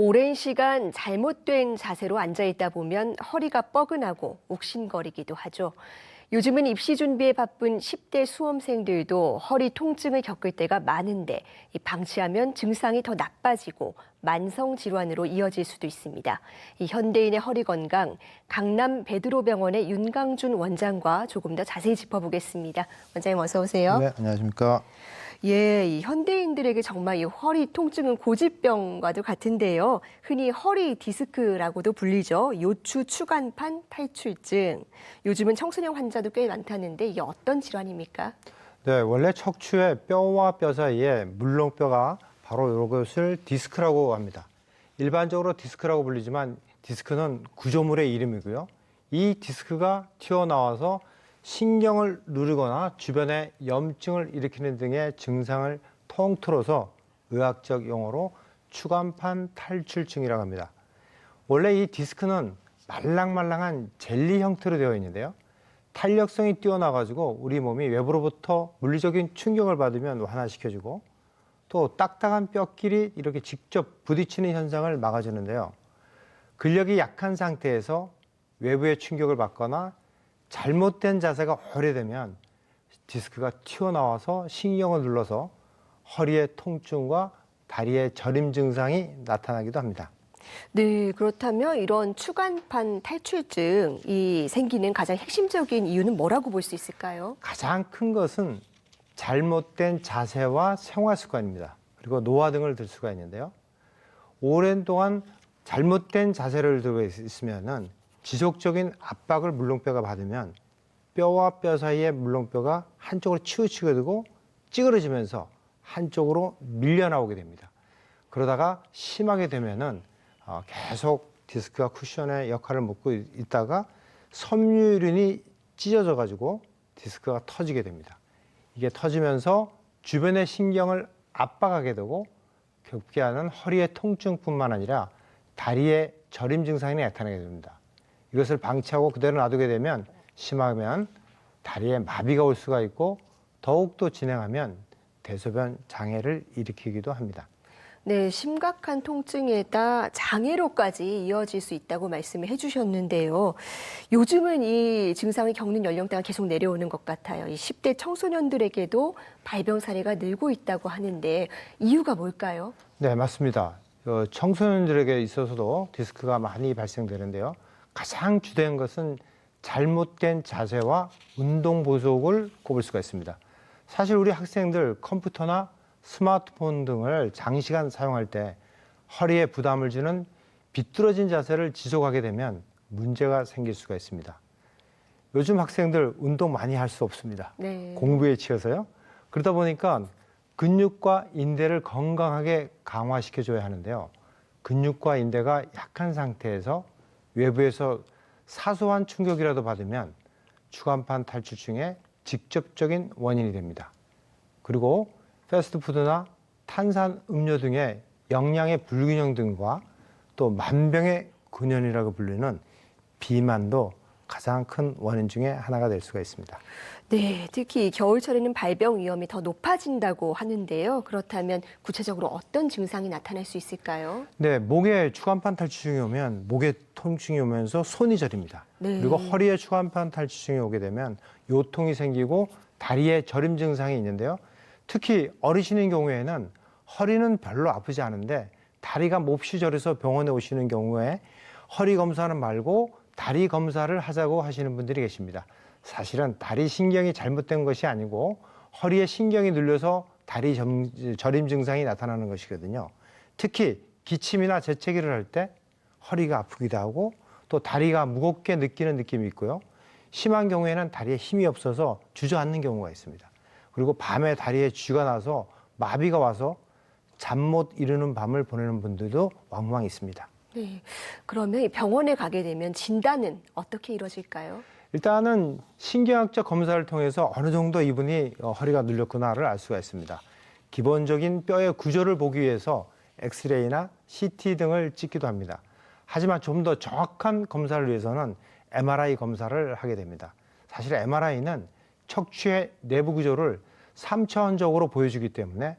오랜 시간 잘못된 자세로 앉아있다 보면 허리가 뻐근하고 욱신거리기도 하죠. 요즘은 입시 준비에 바쁜 10대 수험생들도 허리 통증을 겪을 때가 많은데 방치하면 증상이 더 나빠지고 만성 질환으로 이어질 수도 있습니다. 이 현대인의 허리 건강, 강남 베드로병원의 윤강준 원장과 조금 더 자세히 짚어보겠습니다. 원장님 어서 오세요. 네, 안녕하십니까. 예, 이 현대인들에게 정말 이 허리 통증은 고질병과도 같은데요. 흔히 허리 디스크라고도 불리죠. 요추 추간판 탈출증. 요즘은 청소년 환자도 꽤 많다는데 이게 어떤 질환입니까? 네, 원래 척추의 뼈와 뼈 사이에 물렁뼈가 바로 이것을 디스크라고 합니다. 일반적으로 디스크라고 불리지만 디스크는 구조물의 이름이고요. 이 디스크가 튀어나와서 신경을 누르거나 주변에 염증을 일으키는 등의 증상을 통틀어서 의학적 용어로 추간판 탈출증이라고 합니다. 원래 이 디스크는 말랑말랑한 젤리 형태로 되어 있는데요. 탄력성이 뛰어나가지고 우리 몸이 외부로부터 물리적인 충격을 받으면 완화시켜주고 또 딱딱한 뼈끼리 이렇게 직접 부딪히는 현상을 막아주는데요. 근력이 약한 상태에서 외부의 충격을 받거나 잘못된 자세가 오래되면 디스크가 튀어나와서 신경을 눌러서 허리의 통증과 다리의 저림 증상이 나타나기도 합니다. 네, 그렇다면 이런 추간판 탈출증이 생기는 가장 핵심적인 이유는 뭐라고 볼 수 있을까요? 가장 큰 것은 잘못된 자세와 생활 습관입니다. 그리고 노화 등을 들 수가 있는데요. 오랜 동안 잘못된 자세를 들고 있으면은 지속적인 압박을 물렁뼈가 받으면 뼈와 뼈 사이의 물렁뼈가 한쪽으로 치우치게 되고 찌그러지면서 한쪽으로 밀려나오게 됩니다. 그러다가 심하게 되면은 계속 디스크가 쿠션의 역할을 맡고 있다가 섬유유연이 찢어져 가지고 디스크가 터지게 됩니다. 이게 터지면서 주변의 신경을 압박하게 되고 급기야는 허리의 통증뿐만 아니라 다리의 저림 증상이 나타나게 됩니다. 이것을 방치하고 그대로 놔두게 되면 심하면 다리에 마비가 올 수가 있고 더욱더 진행하면 대소변 장애를 일으키기도 합니다. 네, 심각한 통증에다 장애로까지 이어질 수 있다고 말씀을 해주셨는데요. 요즘은 이 증상을 겪는 연령대가 계속 내려오는 것 같아요. 이 10대 청소년들에게도 발병 사례가 늘고 있다고 하는데 이유가 뭘까요? 네, 맞습니다. 청소년들에게 있어서도 디스크가 많이 발생되는데요. 가장 주된 것은 잘못된 자세와 운동 부족을 꼽을 수가 있습니다. 사실 우리 학생들 컴퓨터나 스마트폰 등을 장시간 사용할 때 허리에 부담을 주는 비뚤어진 자세를 지속하게 되면 문제가 생길 수가 있습니다. 요즘 학생들 운동 많이 할 수 없습니다. 네. 공부에 치여서요. 그러다 보니까 근육과 인대를 건강하게 강화시켜줘야 하는데요. 근육과 인대가 약한 상태에서 외부에서 사소한 충격이라도 받으면 추간판 탈출증의 직접적인 원인이 됩니다. 그리고 패스트푸드나 탄산 음료 등의 영양의 불균형 등과 또 만병의 근원이라고 불리는 비만도 가장 큰 원인 중에 하나가 될 수가 있습니다. 네, 특히 겨울철에는 발병 위험이 더 높아진다고 하는데요. 그렇다면 구체적으로 어떤 증상이 나타날 수 있을까요? 네, 목에 추간판 탈출증이 오면 목에 통증이 오면서 손이 저립니다. 네. 그리고 허리에 추간판 탈출증이 오게 되면 요통이 생기고 다리에 저림 증상이 있는데요. 특히 어르신인 경우에는 허리는 별로 아프지 않은데 다리가 몹시 저려서 병원에 오시는 경우에 허리 검사는 말고 다리 검사를 하자고 하시는 분들이 계십니다. 사실은 다리 신경이 잘못된 것이 아니고 허리에 신경이 눌려서 다리 저림 증상이 나타나는 것이거든요. 특히 기침이나 재채기를 할 때 허리가 아프기도 하고 또 다리가 무겁게 느끼는 느낌이 있고요. 심한 경우에는 다리에 힘이 없어서 주저앉는 경우가 있습니다. 그리고 밤에 다리에 쥐가 나서 마비가 와서 잠 못 이루는 밤을 보내는 분들도 왕왕 있습니다. 네, 그러면 병원에 가게 되면 진단은 어떻게 이루어질까요? 일단은 신경학적 검사를 통해서 어느 정도 이분이 허리가 눌렸구나를 알 수가 있습니다. 기본적인 뼈의 구조를 보기 위해서 엑스레이나 CT 등을 찍기도 합니다. 하지만 좀 더 정확한 검사를 위해서는 MRI 검사를 하게 됩니다. 사실 MRI는 척추의 내부 구조를 3차원적으로 보여주기 때문에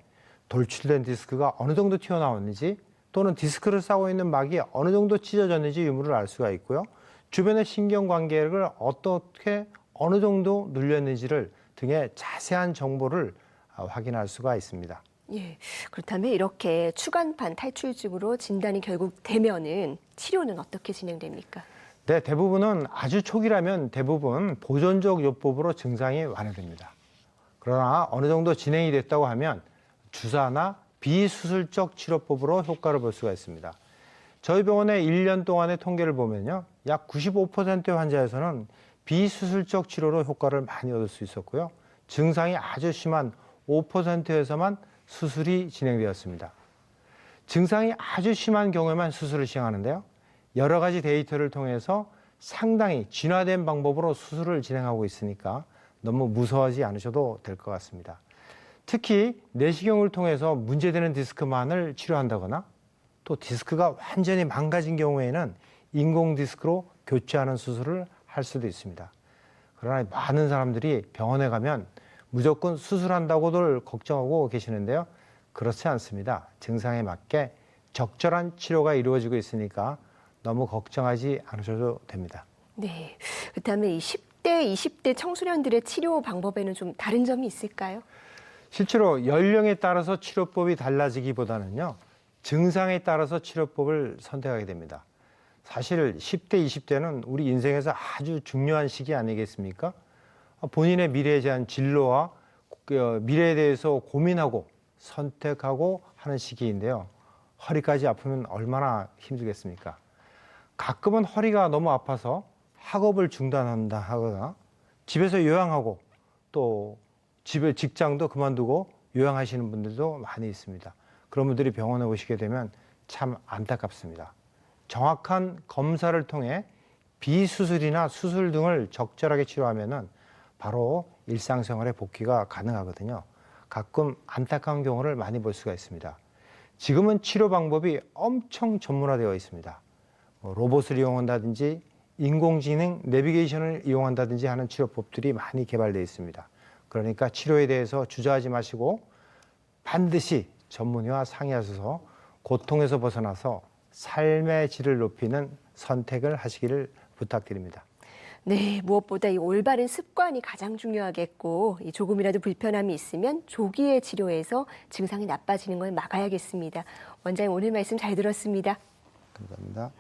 돌출된 디스크가 어느 정도 튀어나왔는지 또는 디스크를 싸고 있는 막이 어느 정도 찢어졌는지 유무를 알 수가 있고요. 주변의 신경관계를 어떻게 어느 정도 눌렸는지를 등의 자세한 정보를 확인할 수가 있습니다. 예, 그렇다면 이렇게 추간판 탈출증으로 진단이 결국 되면은 치료는 어떻게 진행됩니까? 네, 대부분은 아주 초기라면 대부분 보존적 요법으로 증상이 완화됩니다. 그러나 어느 정도 진행이 됐다고 하면 주사나 비수술적 치료법으로 효과를 볼 수가 있습니다. 저희 병원의 1년 동안의 통계를 보면요. 약 95%의 환자에서는 비수술적 치료로 효과를 많이 얻을 수 있었고요. 증상이 아주 심한 5%에서만 수술이 진행되었습니다. 증상이 아주 심한 경우에만 수술을 시행하는데요. 여러 가지 데이터를 통해서 상당히 진화된 방법으로 수술을 진행하고 있으니까 너무 무서워하지 않으셔도 될 것 같습니다. 특히 내시경을 통해서 문제되는 디스크만을 치료한다거나 또 디스크가 완전히 망가진 경우에는 인공 디스크로 교체하는 수술을 할 수도 있습니다. 그러나 많은 사람들이 병원에 가면 무조건 수술한다고들 걱정하고 계시는데요. 그렇지 않습니다. 증상에 맞게 적절한 치료가 이루어지고 있으니까 너무 걱정하지 않으셔도 됩니다. 네, 그렇다면 이 10대, 20대 청소년들의 치료 방법에는 좀 다른 점이 있을까요? 실제로 연령에 따라서 치료법이 달라지기보다는요. 증상에 따라서 치료법을 선택하게 됩니다. 사실 10대, 20대는 우리 인생에서 아주 중요한 시기 아니겠습니까? 본인의 미래에 대한 진로와 미래에 대해서 고민하고 선택하고 하는 시기인데요. 허리까지 아프면 얼마나 힘들겠습니까? 가끔은 허리가 너무 아파서 학업을 중단한다 하거나 집에서 요양하고 또 집에 직장도 그만두고 요양하시는 분들도 많이 있습니다. 그런 분들이 병원에 오시게 되면 참 안타깝습니다. 정확한 검사를 통해 비수술이나 수술 등을 적절하게 치료하면은 바로 일상생활의 복귀가 가능하거든요. 가끔 안타까운 경우를 많이 볼 수가 있습니다. 지금은 치료 방법이 엄청 전문화되어 있습니다. 로봇을 이용한다든지 인공지능 내비게이션을 이용한다든지 하는 치료법들이 많이 개발되어 있습니다. 그러니까 치료에 대해서 주저하지 마시고 반드시 전문의와 상의하셔서 고통에서 벗어나서 삶의 질을 높이는 선택을 하시기를 부탁드립니다. 네, 무엇보다 이 올바른 습관이 가장 중요하겠고, 이 조금이라도 불편함이 있으면 조기에 치료해서 증상이 나빠지는 걸 막아야겠습니다. 원장님 오늘 말씀 잘 들었습니다. 감사합니다.